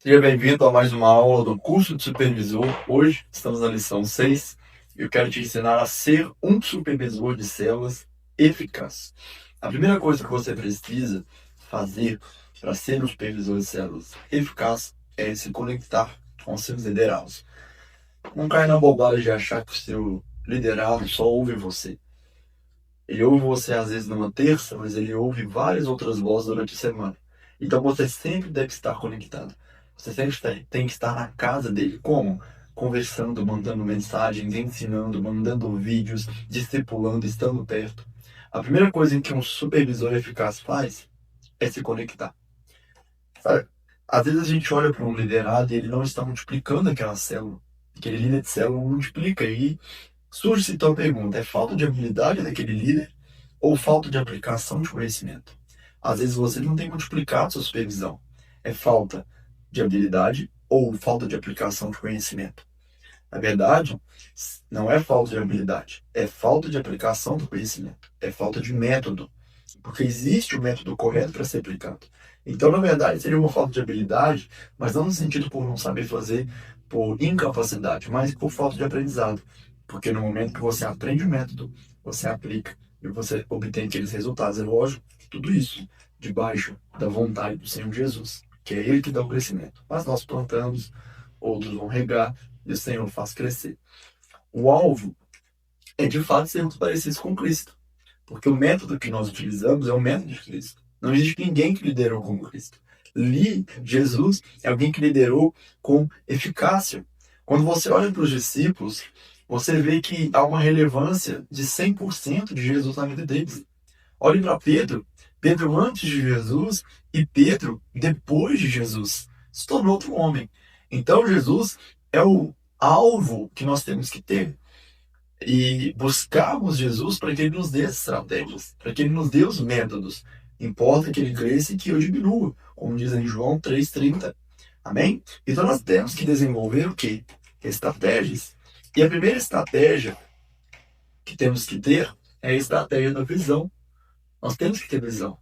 Seja bem-vindo a mais uma aula do curso de supervisor. Hoje estamos na lição 6 e eu quero te ensinar a ser um supervisor de células eficaz. A primeira coisa que você precisa fazer para ser um supervisor de células eficaz é se conectar com seus liderados. Não caia na bobagem de achar que o seu liderado só ouve você. Ele ouve você às vezes numa terça, mas ele ouve várias outras vozes durante a semana. Então você sempre deve estar conectado. Você sempre tem que estar na casa dele. Como? Conversando, mandando mensagens, ensinando, mandando vídeos, discipulando, estando perto. A primeira coisa que um supervisor eficaz faz é se conectar. Sabe? Às vezes a gente olha para um liderado e ele não está multiplicando aquela célula. Aquele líder de célula não multiplica. E surge então a pergunta: é falta de habilidade daquele líder ou falta de aplicação de conhecimento? Às vezes você não tem multiplicado sua supervisão. É falta de habilidade ou falta de aplicação de conhecimento? Na verdade, não é falta de habilidade, é falta de aplicação do conhecimento, é falta de método, porque existe o método correto para ser aplicado. Então, na verdade, seria uma falta de habilidade, mas não no sentido por não saber fazer por incapacidade, mas por falta de aprendizado. Porque no momento que você aprende o método, você aplica e você obtém aqueles resultados. É lógico, tudo isso debaixo da vontade do Senhor Jesus, que é Ele que dá o crescimento. Mas nós plantamos, outros vão regar, e o Senhor faz crescer. O alvo é de fato sermos parecidos com Cristo, porque o método que nós utilizamos é o método de Cristo. Não existe ninguém que liderou como Cristo. Jesus é alguém que liderou com eficácia. Quando você olha para os discípulos, você vê que há uma relevância de 100% de Jesus na vida deles. Olhe para Pedro. Pedro antes de Jesus e Pedro depois de Jesus. Se tornou outro homem. Então Jesus é o alvo que nós temos que ter e buscarmos Jesus para que Ele nos dê as estratégias, para que Ele nos dê os métodos. Importa que Ele cresça e que eu diminua, como diz em João 3,30. Amém? Então nós temos que desenvolver o quê? Estratégias. E a primeira estratégia que temos que ter é a estratégia da visão. Nós temos que ter visão.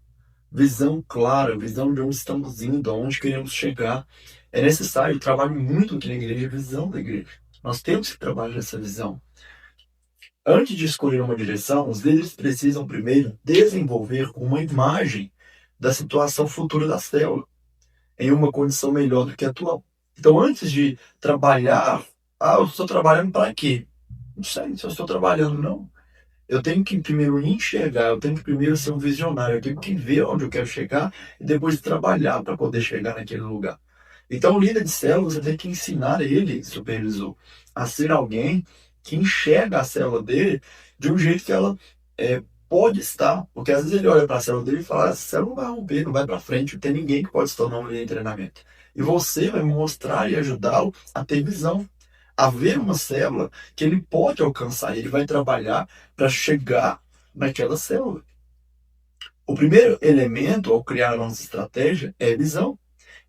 Visão clara, visão de onde estamos indo, aonde queremos chegar. É necessário, eu trabalho muito aqui na igreja, a visão da igreja. Nós temos que trabalhar essa visão. Antes de escolher uma direção, os líderes precisam primeiro desenvolver uma imagem da situação futura da célula, em uma condição melhor do que a atual. Então, antes de trabalhar, eu estou trabalhando para quê? Não sei se eu estou trabalhando, não. Eu tenho que primeiro enxergar, eu tenho que primeiro ser um visionário, eu tenho que ver onde eu quero chegar e depois trabalhar para poder chegar naquele lugar. Então, o líder de célula, você tem que ensinar ele, supervisor, a ser alguém que enxerga a célula dele de um jeito que ela pode estar. Porque às vezes ele olha para a célula dele e fala: essa célula não vai romper, não vai para frente, não tem ninguém que pode se tornar um líder de treinamento. E você vai mostrar e ajudá-lo a ter visão, a ver uma célula que ele pode alcançar. Ele vai trabalhar para chegar naquela célula. O primeiro elemento ao criar a nossa estratégia é a visão.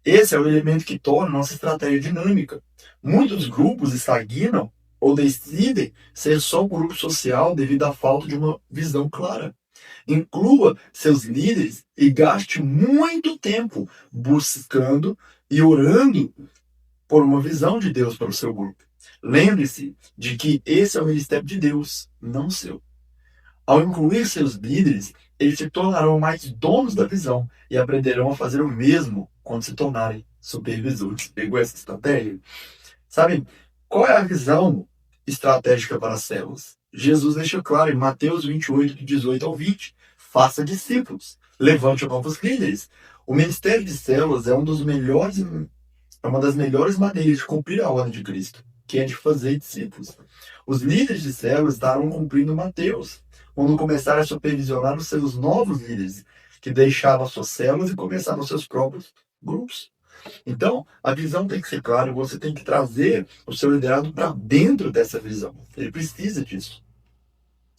Esse é o elemento que torna a nossa estratégia dinâmica. Muitos grupos estagnam ou decidem ser só um grupo social devido à falta de uma visão clara. Inclua seus líderes e gaste muito tempo buscando e orando por uma visão de Deus para o seu grupo. Lembre-se de que esse é o ministério de Deus, não seu. Ao incluir seus líderes, eles se tornarão mais donos da visão e aprenderão a fazer o mesmo quando se tornarem supervisores. Pegou essa estratégia? Sabe, qual é a visão estratégica para as células? Jesus deixa claro em Mateus 28, de 18 ao 20. Faça discípulos, levante novos líderes. O ministério de células é uma das melhores maneiras de cumprir a ordem de Cristo, que é de fazer discípulos. Os líderes de células estarão cumprindo Mateus, quando começarem a supervisionar os seus novos líderes, que deixaram as suas células e começaram os seus próprios grupos. Então, a visão tem que ser clara, você tem que trazer o seu liderado para dentro dessa visão. Ele precisa disso.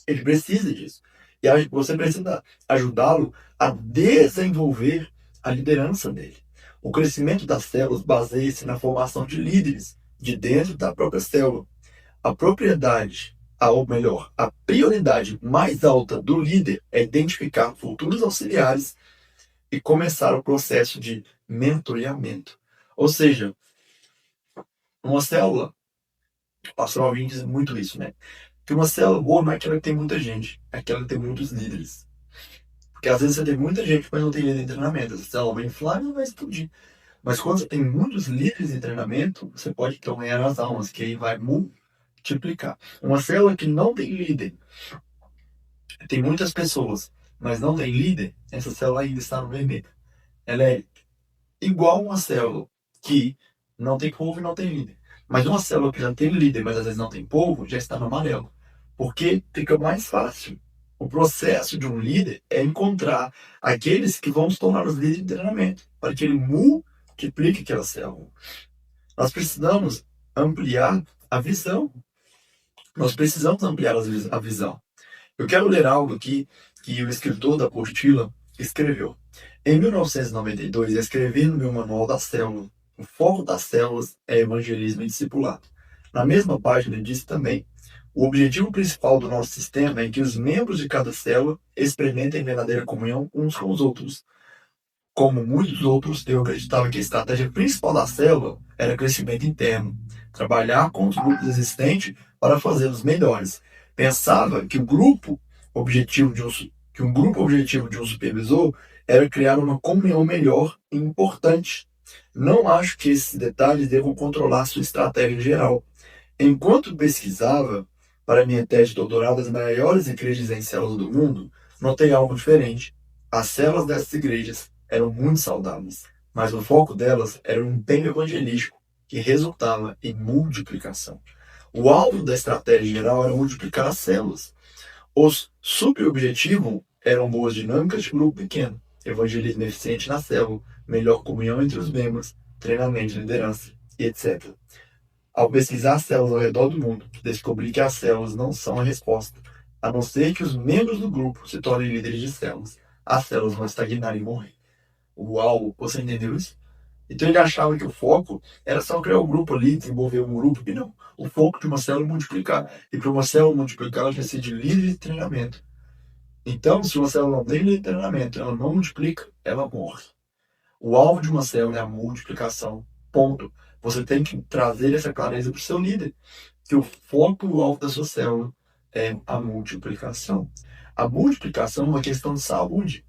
Ele precisa disso. E você precisa ajudá-lo a desenvolver a liderança dele. O crescimento das células baseia-se na formação de líderes de dentro da própria célula. A propriedade, ou melhor, a prioridade mais alta do líder é identificar futuros auxiliares e começar o processo de mentoreamento. Ou seja, uma célula, o pastor Alvin diz muito isso, né? Que uma célula boa não é aquela que tem muita gente, é aquela que tem muitos líderes. Porque às vezes você tem muita gente, mas não tem líder em treinamento. Essa célula vai inflar e não vai explodir. Mas quando você tem muitos líderes em treinamento, você pode então ganhar as almas, que aí vai multiplicar. Uma célula que não tem líder, tem muitas pessoas, mas não tem líder, essa célula ainda está no vermelho. Ela é igual uma célula que não tem povo e não tem líder. Mas uma célula que já tem líder, mas às vezes não tem povo, já está no amarelo. Porque fica mais fácil. O processo de um líder é encontrar aqueles que vão se tornar os líderes de treinamento, para que ele multiplique aquela célula. Nós precisamos ampliar a visão. Nós precisamos ampliar a visão. Eu quero ler algo aqui que o escritor da apostila escreveu. Em 1992, escrevi no meu manual da célula. O foco das células é evangelismo e discipulado. Na mesma página disse também: o objetivo principal do nosso sistema é que os membros de cada célula experimentem verdadeira comunhão uns com os outros. Como muitos outros, eu acreditava que a estratégia principal da célula era crescimento interno, trabalhar com os grupos existentes para fazê-los melhores. Pensava que que um grupo objetivo de um supervisor era criar uma comunhão melhor e importante. Não acho que esses detalhes devam controlar sua estratégia geral. Enquanto pesquisava para minha tese de doutorado das maiores igrejas em células do mundo, notei algo diferente. As células dessas igrejas eram muito saudáveis, mas o foco delas era um empenho evangelístico que resultava em multiplicação. O alvo da estratégia geral era multiplicar as células. Os subobjetivos eram boas dinâmicas de grupo pequeno, evangelismo eficiente na célula, melhor comunhão entre os membros, treinamento de liderança, etc. Ao pesquisar células ao redor do mundo, descobri que as células não são a resposta, a não ser que os membros do grupo se tornem líderes de células. As células vão estagnar e morrer. Uau, você entendeu isso? Então ele achava que o foco era só criar um grupo ali, desenvolver um grupo, e não. O foco de uma célula é multiplicar. E para uma célula multiplicar, ela precisa de líder de treinamento. Então, se uma célula não tem líder de treinamento, ela não multiplica, ela morre. O alvo de uma célula é a multiplicação. Ponto. Você tem que trazer essa clareza para o seu líder. Que o foco e o alvo da sua célula é a multiplicação. A multiplicação é uma questão de saúde.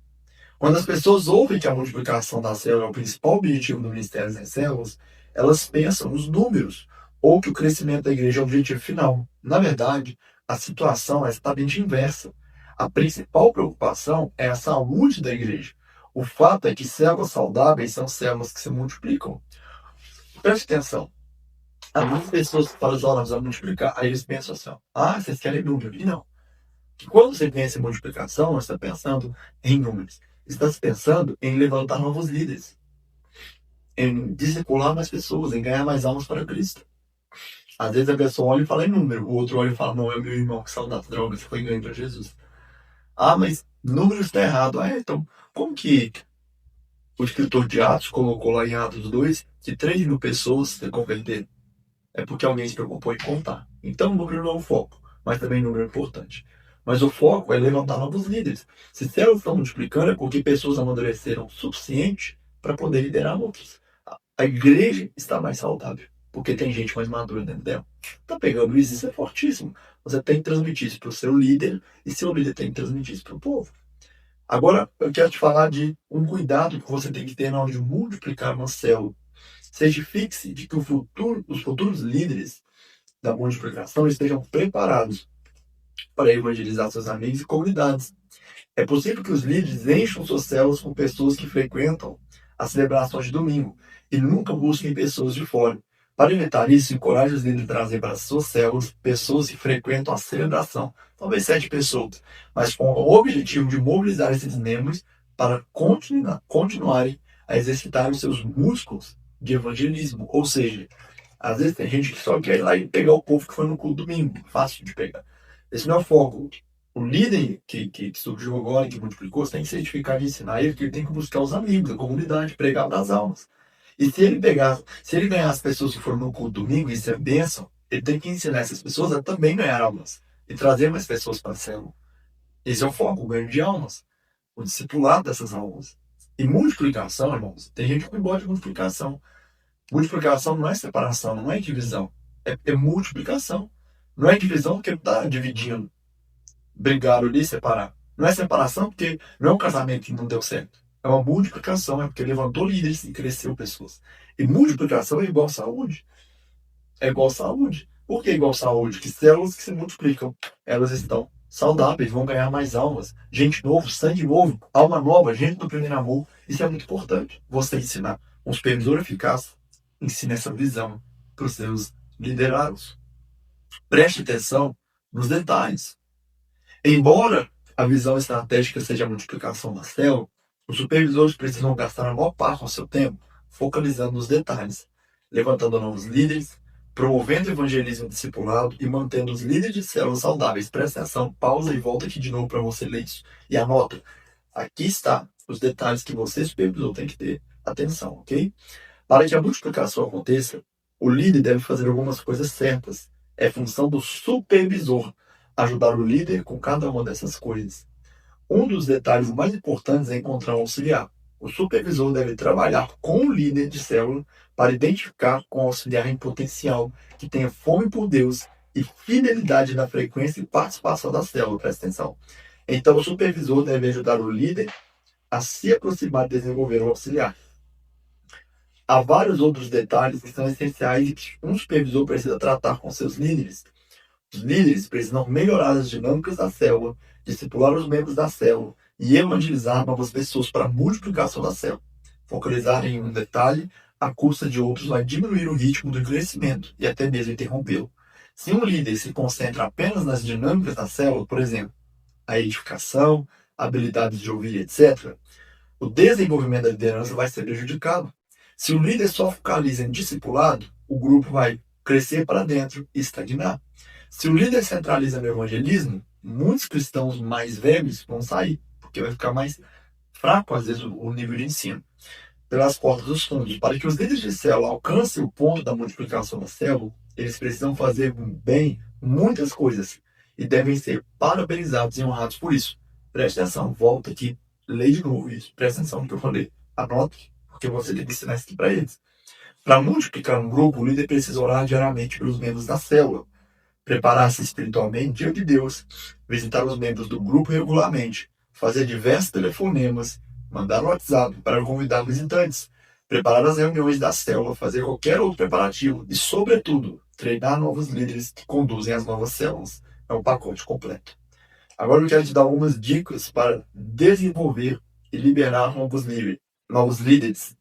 Quando as pessoas ouvem que a multiplicação da célula é o principal objetivo do Ministério das Células, elas pensam nos números, ou que o crescimento da igreja é o objetivo final. Na verdade, a situação é exatamente inversa. A principal preocupação é a saúde da igreja. O fato é que células saudáveis são células que se multiplicam. Preste atenção. Algumas pessoas falam assim, nós vamos multiplicar. Aí eles pensam assim, vocês querem número? E não. Que quando você pensa em multiplicação, você está pensando em números. Está pensando em levantar novos líderes, em discipular mais pessoas, em ganhar mais almas para Cristo. Às vezes a pessoa olha e fala em número, o outro olha e fala, não, é meu irmão que saiu das drogas, que foi ganho para Jesus. Mas número está errado. Então, como que o escritor de Atos colocou lá em Atos 2 que 3.000 pessoas se converteram? É porque alguém se preocupou em contar. Então, o número não é o foco, mas também o número é importante. Mas o foco é levantar novos líderes. Se células estão multiplicando, é porque pessoas amadureceram o suficiente para poder liderar outros. A igreja está mais saudável, porque tem gente mais madura dentro dela. Tá pegando isso? Isso é fortíssimo. Você tem que transmitir isso para o seu líder, e seu líder tem que transmitir isso para o povo. Agora, eu quero te falar de um cuidado que você tem que ter na hora de multiplicar uma célula. Seja fixe de que os futuros líderes da multiplicação estejam preparados para evangelizar seus amigos e comunidades. É possível que os líderes encham suas células com pessoas que frequentam as celebrações de domingo e nunca busquem pessoas de fora. Para evitar isso, encoraje os líderes a trazer para suas células pessoas que frequentam a celebração, talvez 7 pessoas, mas com o objetivo de mobilizar esses membros para continuarem a exercitar os seus músculos de evangelismo. Ou seja, às vezes tem gente que só quer ir lá e pegar o povo que foi no culto domingo, fácil de pegar. Esse não é o foco. O líder que surgiu agora, que multiplicou, você tem que se edificar de ensinar ele que ele tem que buscar os amigos, a comunidade, pregar para as almas. E se ele ganhar as pessoas que foram no culto domingo, isso é bênção, ele tem que ensinar essas pessoas a também ganhar almas e trazer mais pessoas para a célula. Esse é o foco, o ganho de almas, o discipulado dessas almas. E multiplicação, irmãos, tem gente que não gosta de multiplicação. Multiplicação não é separação, não é divisão. É multiplicação. Não é divisão porque está dividindo. Brigaram ali, separar. Não é separação porque não é um casamento que não deu certo. É uma multiplicação, é porque levantou líderes e cresceu pessoas. E multiplicação é igual saúde. É igual saúde. Por que é igual saúde? Que células que se multiplicam, elas estão saudáveis, vão ganhar mais almas. Gente novo, sangue novo, alma nova, gente do primeiro amor. Isso é muito importante. Você ensinar. Um supervisor eficaz ensina essa visão para os seus liderados. Preste atenção nos detalhes. Embora a visão estratégica seja a multiplicação da célula, os supervisores precisam gastar a maior parte do seu tempo focalizando nos detalhes, levantando novos líderes, promovendo o evangelismo discipulado e mantendo os líderes de células saudáveis. Presta atenção, pausa e volta aqui de novo para você ler isso. E anota, aqui está os detalhes que você, supervisor, tem que ter atenção, ok? Para que a multiplicação aconteça, o líder deve fazer algumas coisas certas. É função do supervisor ajudar o líder com cada uma dessas coisas. Um dos detalhes mais importantes é encontrar um auxiliar. O supervisor deve trabalhar com o líder de célula para identificar com o auxiliar em potencial que tenha fome por Deus e fidelidade na frequência e participação da célula. Presta atenção. Então, o supervisor deve ajudar o líder a se aproximar e desenvolver um auxiliar. Há vários outros detalhes que são essenciais e que um supervisor precisa tratar com seus líderes. Os líderes precisam melhorar as dinâmicas da célula, discipular os membros da célula e evangelizar novas pessoas para a multiplicação da célula. Focalizar em um detalhe à custa de outros vai diminuir o ritmo do crescimento e até mesmo interrompê-lo. Se um líder se concentra apenas nas dinâmicas da célula, por exemplo, a edificação, habilidades de ouvir, etc., o desenvolvimento da liderança vai ser prejudicado. Se o líder só focaliza em discipulado, o grupo vai crescer para dentro e estagnar. Se o líder centraliza no evangelismo, muitos cristãos mais velhos vão sair, porque vai ficar mais fraco, às vezes, o nível de ensino. Pelas portas dos fundos, para que os líderes de célula alcancem o ponto da multiplicação da célula, eles precisam fazer bem muitas coisas e devem ser parabenizados e honrados por isso. Preste atenção, volta aqui, lê de novo isso. Preste atenção no que eu falei. Anote, porque você tem que ensinar isso aqui para eles. Para multiplicar um grupo, o líder precisa orar diariamente pelos membros da célula, preparar-se espiritualmente diante de Deus, visitar os membros do grupo regularmente, fazer diversos telefonemas, mandar WhatsApp para convidar visitantes, preparar as reuniões da célula, fazer qualquer outro preparativo e, sobretudo, treinar novos líderes que conduzem as novas células. É um pacote completo. Agora eu quero te dar algumas dicas para desenvolver e liberar novos líderes.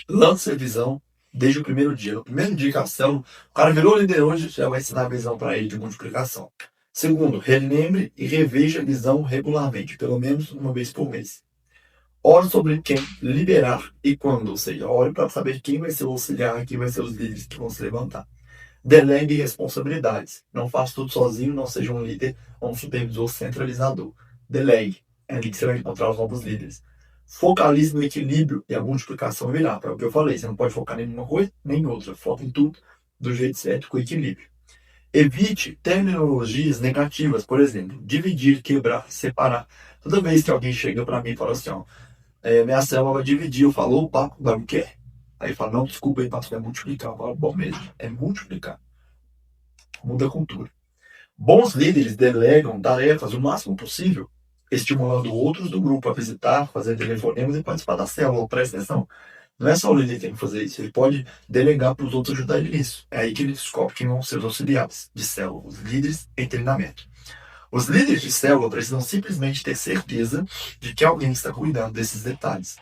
Lance a visão desde o primeiro dia. No primeiro dia que a célula, o cara virou líder hoje, já vai ensinar a visão para ele de multiplicação. Segundo, relembre e reveja a visão regularmente, pelo menos uma vez por mês. Ore sobre quem liberar e quando, ou seja, ore para saber quem vai ser o auxiliar, quem vai ser os líderes que vão se levantar. Delegue responsabilidades. Não faça tudo sozinho, não seja um líder ou um supervisor centralizador. Delegue. É ali que você vai encontrar os novos líderes. Focalize no equilíbrio e a multiplicação virá. É o que eu falei, você não pode focar em nenhuma coisa, nem em outra. Foca em tudo do jeito certo, com equilíbrio. Evite terminologias negativas, por exemplo, dividir, quebrar, separar. Toda vez que alguém chega para mim e fala assim, ó, minha célula vai dividir, eu falo, opa, vai o quê? Aí fala, não, desculpa aí, pastor, é multiplicar. Eu falo, bom mesmo, é multiplicar. Muda a cultura. Bons líderes delegam tarefas o máximo possível, estimulando outros do grupo a visitar, fazer telefonemas e participar da célula. Presta atenção. Não é só o líder que tem que fazer isso, ele pode delegar para os outros ajudar ele nisso. É aí que ele descobre quem vão ser os auxiliares de célula, os líderes em treinamento. Os líderes de célula precisam simplesmente ter certeza de que alguém está cuidando desses detalhes.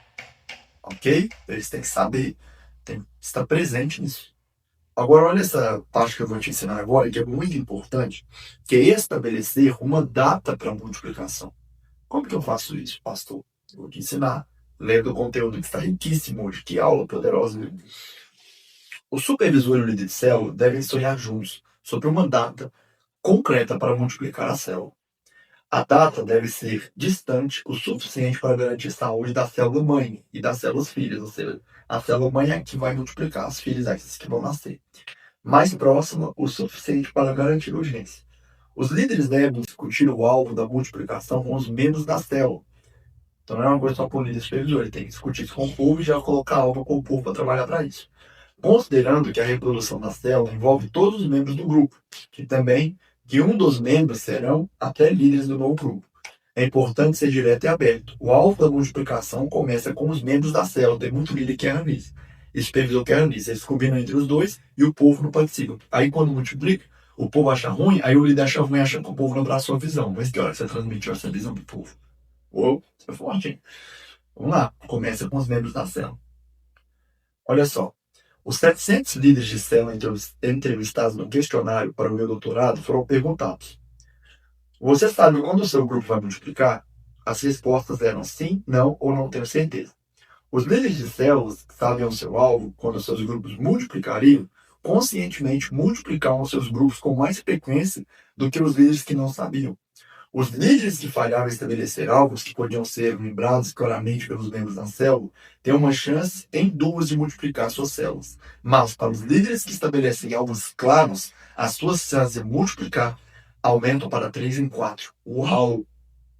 Ok? Eles têm que saber, têm que estar presente nisso. Agora, olha essa parte que eu vou te ensinar agora, que é muito importante, que é estabelecer uma data para a multiplicação. Como que eu faço isso, pastor? Eu vou te ensinar, lendo o conteúdo que está riquíssimo hoje. Que aula poderosa. O supervisor e o líder de célula devem sonhar juntos sobre uma data concreta para multiplicar a célula. A data deve ser distante o suficiente para garantir a saúde da célula mãe e das células filhas, ou seja, a célula mãe é que vai multiplicar, as filhas essas que vão nascer. Mais próxima o suficiente para garantir a urgência. Os líderes devem discutir o alvo da multiplicação com os membros da célula. Então não é uma coisa só para o líder supervisor, ele tem que discutir isso com o povo e já colocar algo com o povo para trabalhar para isso. Considerando que a reprodução da célula envolve todos os membros do grupo, que um dos membros serão até líderes do novo grupo. É importante ser direto e aberto. O alvo da multiplicação começa com os membros da célula, tem muito líder que erra nisso. E supervisor que erra nisso. Eles combinam entre os dois e o povo não participa. Aí quando multiplica, o povo acha ruim, aí o líder acha ruim, achando que o povo não abraçou a visão. Mas que hora você transmitiu essa visão pro povo? Uou, isso é forte, hein? Vamos lá, começa com os membros da célula. Olha só, os 700 líderes de célula entrevistados no questionário para o meu doutorado foram perguntados: você sabe quando o seu grupo vai multiplicar? As respostas eram sim, não ou não tenho certeza. Os líderes de células que sabiam o seu alvo quando seus grupos multiplicariam, conscientemente multiplicavam seus grupos com mais frequência do que os líderes que não sabiam. Os líderes que falhavam em estabelecer alvos que podiam ser lembrados claramente pelos membros da célula têm uma chance em duas de multiplicar suas células. Mas para os líderes que estabelecem alvos claros, as suas chances de multiplicar aumentam para 3 em 4. Uau!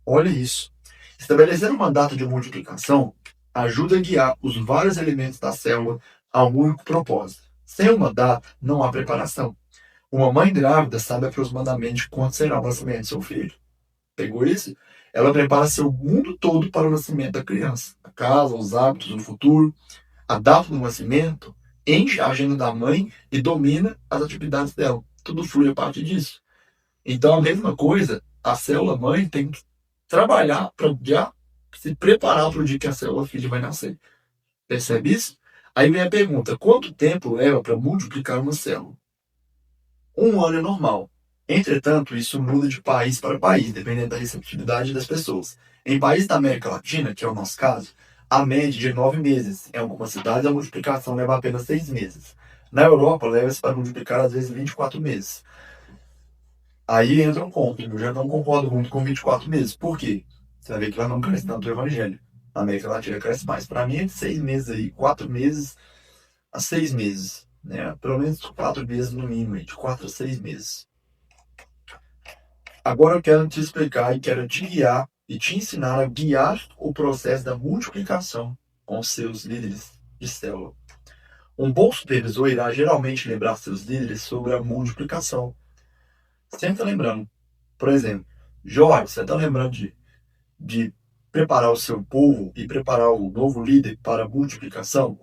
Olha isso! Estabelecer uma data de multiplicação ajuda a guiar os vários elementos da célula a um único propósito. Sem uma data, não há preparação. Uma mãe grávida sabe aproximadamente quando será o nascimento de seu filho. Pegou isso? Ela prepara seu mundo todo para o nascimento da criança. A casa, os hábitos, o futuro. A data do nascimento enche a agenda da mãe e domina as atividades dela. Tudo flui a partir disso. Então, a mesma coisa, a célula mãe tem que trabalhar para já se preparar para o dia que a célula filha vai nascer. Percebe isso? Aí vem a pergunta: quanto tempo leva para multiplicar uma célula? 1 ano é normal. Entretanto, isso muda de país para país, dependendo da receptividade das pessoas. Em países da América Latina, que é o nosso caso, a média de 9 meses. Em algumas cidades, a multiplicação leva apenas 6 meses. Na Europa, leva-se para multiplicar, às vezes, 24 meses. Aí entra um ponto. Eu já não concordo muito com 24 meses. Por quê? Você vai ver que lá não cresce tanto o evangelho. Na América Latina cresce mais. Para mim, é de 6 meses aí, 4 meses a 6 meses. Né? Pelo menos 4 meses no mínimo, de 4 a 6 meses. Agora eu quero te explicar e quero te guiar e te ensinar a guiar o processo da multiplicação com seus líderes de célula. Um bom supervisor irá geralmente lembrar seus líderes sobre a multiplicação. Sempre tá lembrando. Por exemplo, Jorge, você está lembrando de preparar o seu povo e preparar o novo líder para a multiplicação?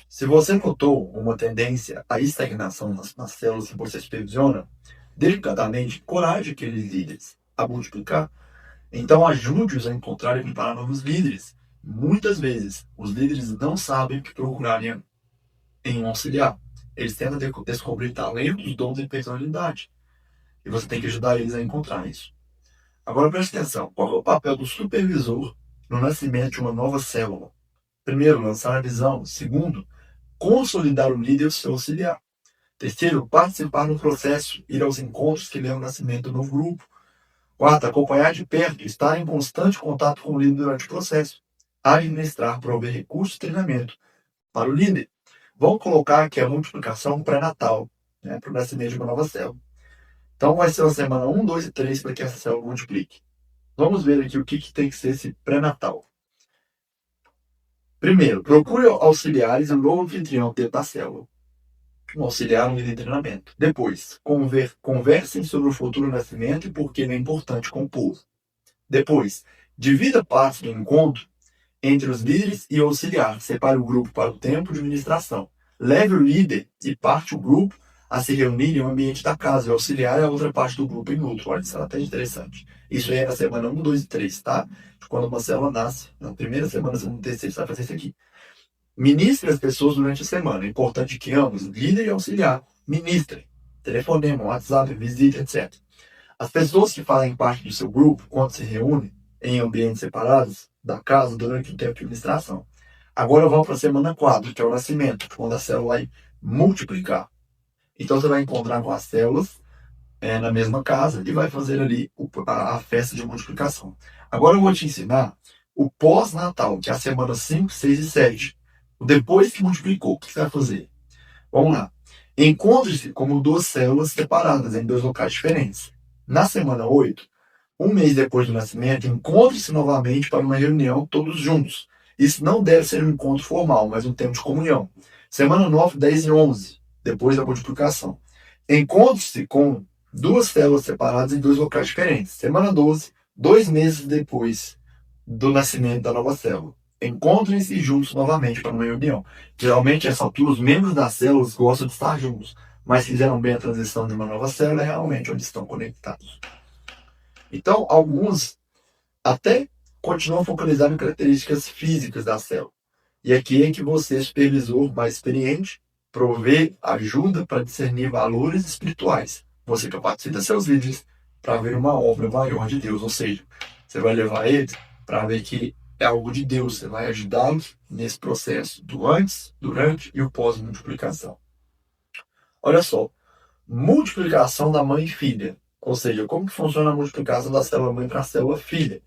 Se você notou uma tendência à estagnação nas células que você supervisiona, delicadamente encoraje aqueles líderes a multiplicar. Então ajude-os a encontrar e preparar novos líderes. Muitas vezes, os líderes não sabem o que procurar em um auxiliar. Eles tentam descobrir talentos, dons e personalidade. E você tem que ajudar eles a encontrar isso. Agora preste atenção. Qual é o papel do supervisor no nascimento de uma nova célula? Primeiro, lançar a visão. Segundo, consolidar o líder e o seu auxiliar. Terceiro, participar no processo, ir aos encontros que levam ao nascimento do novo grupo. Quarto, acompanhar de perto, estar em constante contato com o líder durante o processo. Administrar, prover recursos e treinamento para o líder. Vamos colocar aqui a multiplicação pré-natal, né, para o nascimento de uma nova célula. Então vai ser a semana 1, 2 e 3 para que essa célula multiplique. Vamos ver aqui o que tem que ser esse pré-natal. Primeiro, procure auxiliares e um novo anfitrião dentro da célula. Um auxiliar, um líder de treinamento. Depois, conversem sobre o futuro nascimento e por que ele é importante com o povo. Depois, divida parte do encontro entre os líderes e o auxiliar. Separe o grupo para o tempo de ministração. Leve o líder e parte o grupo a se reunir em um ambiente da casa. E o auxiliar é a outra parte do grupo em outro. Olha, isso é até interessante. Isso aí é na semana 1, 2 e 3, tá? Quando uma célula nasce. Na primeira semana, segunda e terceira, você vai fazer isso aqui. Ministre as pessoas durante a semana. É importante que ambos, líder e auxiliar, ministrem. Telefonema, WhatsApp, visita, etc. As pessoas que fazem parte do seu grupo, quando se reúnem em ambientes separados da casa durante o tempo de administração. Agora vamos para a semana 4, que é o nascimento, quando a célula vai multiplicar. Então você vai encontrar com as células na mesma casa e vai fazer ali a festa de multiplicação. Agora eu vou te ensinar o pós-natal, que é a semana 5, 6 e 7. Depois que multiplicou, o que você vai fazer? Vamos lá. Encontre-se como duas células separadas em dois locais diferentes. Na semana 8, Um mês depois do nascimento, encontre-se novamente para uma reunião todos juntos. Isso não deve ser um encontro formal, mas um tempo de comunhão. Semana 9, 10 e 11, depois da multiplicação. Encontre-se com duas células separadas em dois locais diferentes. Semana 12, 2 meses depois do nascimento da nova célula. Encontrem-se juntos novamente para uma reunião. Geralmente, essa altura, os membros das células gostam de estar juntos, mas fizeram bem a transição de uma nova célula, é realmente onde estão conectados. Então, alguns até continuam focalizados em características físicas da célula. E aqui é que você, supervisor mais experiente, provê ajuda para discernir valores espirituais. Você capacita seus líderes para ver uma obra maior de Deus, ou seja, você vai levar eles para ver que é algo de Deus, você vai ajudá-los nesse processo do antes, durante e o pós-multiplicação. Olha só, multiplicação da mãe e filha. Ou seja, como que funciona a multiplicação da célula mãe para a célula filha?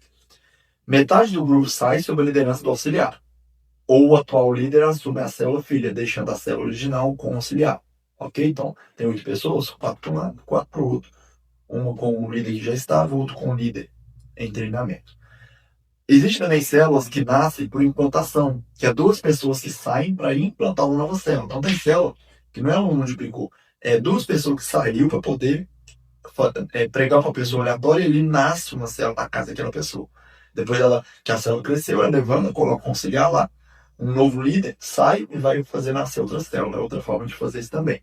Metade do grupo sai sob a liderança do auxiliar, ou o atual líder assume a célula filha, deixando a célula original com o auxiliar. Ok? Então, tem 8 pessoas, 4 para um lado, 4 para o outro. Uma com o líder que já estava, outro com o líder em treinamento. Existem também células que nascem por implantação, que é 2 pessoas que saem para implantar uma nova célula. Então, tem célula que não é um multiplicou, é 2 pessoas que saíram para poder pregar para uma pessoa aleatória e ele nasce uma célula na casa daquela pessoa. Depois que a célula cresceu, ela levanta, coloca um auxiliar lá, um novo líder sai e vai fazer nascer outra célula. É outra forma de fazer isso também.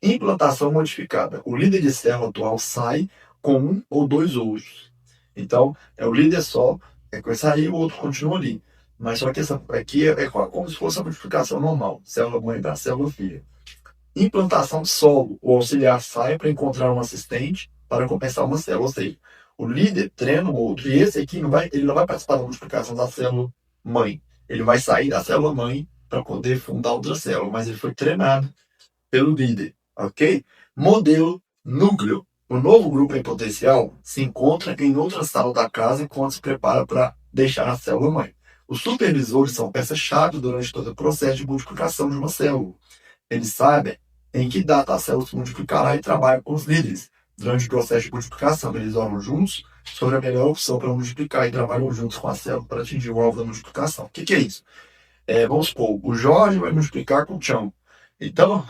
Implantação modificada. O líder de célula atual sai com 1 ou 2 outros. Então, é o líder só, vai sair, o outro continua ali. Mas só que essa aqui é como se fosse a multiplicação normal. Célula mãe para célula filha. Implantação solo. O auxiliar sai para encontrar um assistente para compensar uma célula. Ou seja, o líder treina o outro. E esse aqui ele não vai participar da multiplicação da célula mãe. Ele vai sair da célula mãe para poder fundar outra célula. Mas ele foi treinado pelo líder. Ok? Modelo núcleo. O novo grupo em potencial se encontra em outra sala da casa enquanto se prepara para deixar a célula mãe. Os supervisores são peças-chave durante todo o processo de multiplicação de uma célula. Eles sabem em que data a célula se multiplicará e trabalham com os líderes. Durante o processo de multiplicação, eles oram juntos sobre a melhor opção para multiplicar e trabalham juntos com a célula para atingir o alvo da multiplicação. O que é isso? Vamos supor, o Jorge vai multiplicar com o Tião. Então,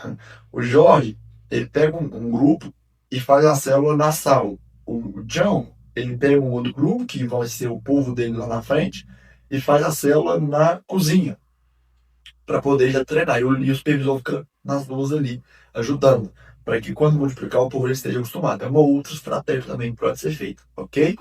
o Jorge, ele pega um grupo e faz a célula na sala. O Tião, ele pega um outro grupo, que vai ser o povo dele lá na frente, e faz a célula na cozinha, para poder já treinar. E o supervisor fica nas duas ali, ajudando, para que quando multiplicar o povo esteja acostumado. É uma outra estratégia também que pode ser feita, ok?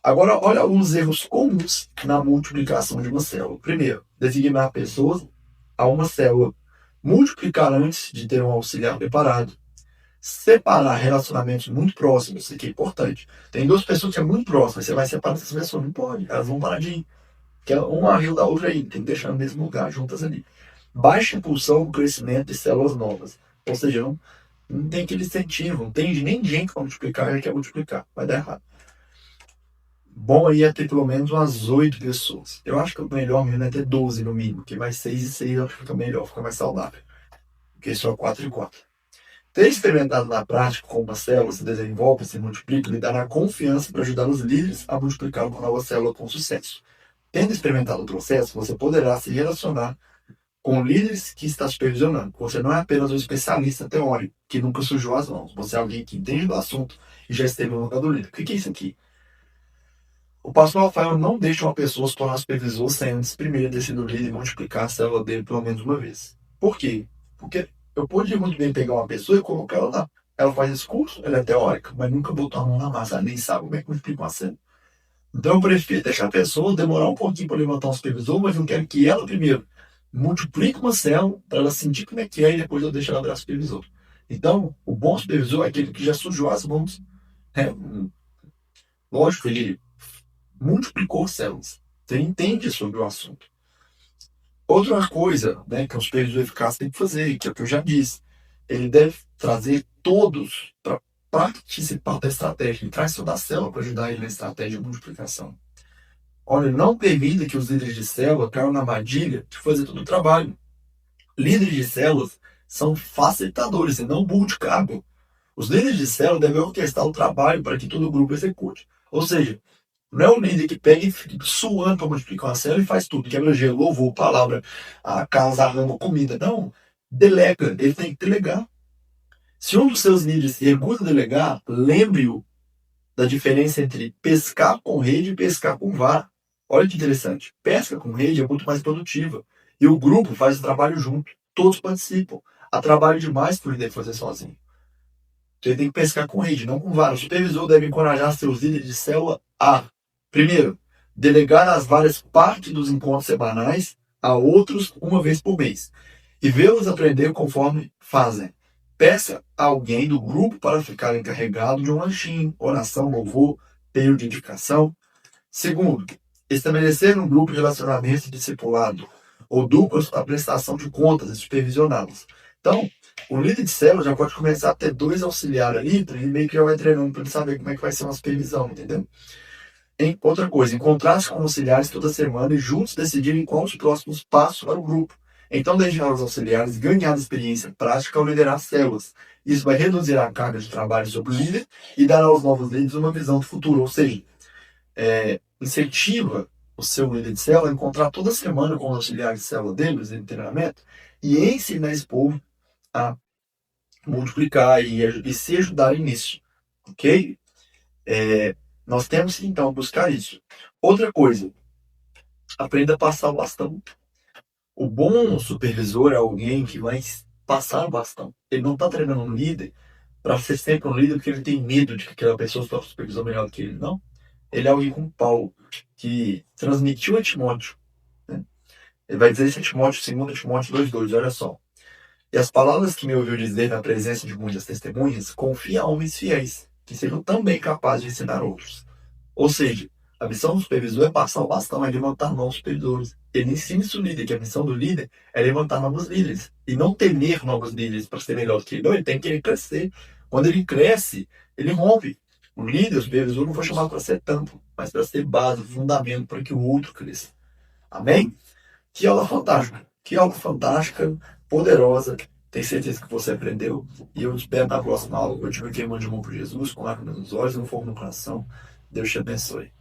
Agora, olha alguns erros comuns na multiplicação de uma célula. Primeiro, designar pessoas a uma célula. Multiplicar antes de ter um auxiliar preparado. Separar relacionamentos muito próximos, isso aqui é importante. Tem 2 pessoas que são muito próximas, você vai separar essas pessoas, não pode, elas vão parar de ir. Que uma ajuda a outra aí, tem que deixar no mesmo lugar, juntas ali. Baixa impulsão no crescimento de células novas. Ou seja, não tem aquele incentivo, não tem nem gente para multiplicar, ele quer multiplicar, vai dar errado. Bom aí é ter pelo menos umas 8 pessoas. Eu acho que o melhor mesmo é ter 12 no mínimo, que mais 6 e 6 eu acho que fica melhor, fica mais saudável. Porque só 4 e 4. Ter experimentado na prática como uma célula se desenvolve, se multiplica, lhe dará confiança para ajudar os líderes a multiplicar uma nova célula com sucesso. Tendo experimentado o processo, você poderá se relacionar com líderes que está supervisionando. Você não é apenas um especialista teórico que nunca sujou as mãos. Você é alguém que entende do assunto e já esteve no lugar do líder. O que é isso aqui? O pastor Rafael não deixa uma pessoa se tornar supervisor sem antes primeiro ter sido líder e multiplicar a célula dele pelo menos uma vez. Por quê? Porque eu podia muito bem pegar uma pessoa e colocar ela lá. Ela faz esse curso, ela é teórica, mas nunca botou a mão na massa, ela nem sabe como é que multiplica uma célula. Então eu prefiro deixar a pessoa demorar um pouquinho para levantar um supervisor, mas eu quero que ela primeiro multiplique uma célula para ela sentir como é que é e depois eu deixo ela virar supervisor. Então, o bom supervisor é aquele que já sujou as mãos. Lógico, ele multiplicou células. Você entende sobre o assunto. Outra coisa, que o supervisor eficaz tem que fazer, que é o que eu já disse, ele deve trazer todos para participar da estratégia. Ele traz toda a célula para ajudar ele na estratégia de multiplicação. Olha, não permita que os líderes de célula caiam na armadilha de fazer todo o trabalho. Líderes de células são facilitadores e não burro de cargo. Os líderes de célula devem orquestrar o trabalho para que todo o grupo execute. Ou seja, não é o líder que pega e fica suando para multiplicar uma célula e faz tudo. Quebra gelo, louvor, palavra, a casa, a rama, comida. Não. Delega. Ele tem que delegar. Se um dos seus líderes se recusa a delegar, lembre-o da diferença entre pescar com rede e pescar com vara. Olha que interessante. Pesca com rede é muito mais produtiva. E o grupo faz o trabalho junto. Todos participam. Há trabalho demais para o líder fazer sozinho. Então ele tem que pescar com rede, não com vara. O supervisor deve encorajar seus líderes de célula a, primeiro, delegar as várias partes dos encontros semanais a outros uma vez por mês e vê-los aprender conforme fazem. Peça a alguém do grupo para ficar encarregado de um lanchinho, oração, louvor, período de edificação. Segundo, estabelecer no grupo relacionamento de discipulado ou duplas para prestação de contas e supervisioná-los. Então, o líder de célula já pode começar a ter 2 auxiliares ali, para ele meio que já vai treinando para ele saber como é que vai ser uma supervisão, entendeu? Outra coisa, encontrar-se com auxiliares toda semana e juntos decidirem quais os próximos passos para o grupo. Então, deixar os auxiliares ganhar experiência prática ao liderar células. Isso vai reduzir a carga de trabalho sobre o líder e dar aos novos líderes uma visão do futuro. Ou seja, incentiva o seu líder de célula a encontrar toda semana com os auxiliares de célula deles em treinamento e ensinar esse povo a multiplicar e se ajudarem nisso. Ok? Nós temos que, então, buscar isso. Outra coisa, aprenda a passar o bastão. O bom supervisor é alguém que vai passar o bastão. Ele não está treinando um líder para ser sempre um líder porque ele tem medo de que aquela pessoa seja supervisor melhor do que ele. Não. Ele é alguém como Paulo, que transmitiu a Timóteo. Né? Ele vai dizer isso a Timóteo, 2 Timóteo 2,2, olha só. E as palavras que me ouviu dizer na presença de muitas testemunhas, confia a homens fiéis, que sejam também capazes de ensinar outros. Ou seja, a missão do supervisor é passar o bastão, é levantar novos supervisores. Ele ensina isso ao líder, que a missão do líder é levantar novos líderes. E não temer novos líderes para ser melhor do que ele. Não, ele tem que crescer. Quando ele cresce, ele rompe. O líder, o supervisor, não foi chamado para ser tampo, mas para ser base, fundamento para que o outro cresça. Amém? Que aula fantástica. Que aula fantástica, poderosa. Tenho certeza que você aprendeu. E eu espero na próxima aula. Eu te queimando de mão por Jesus, com lágrimas nos olhos e um fogo no coração. Deus te abençoe.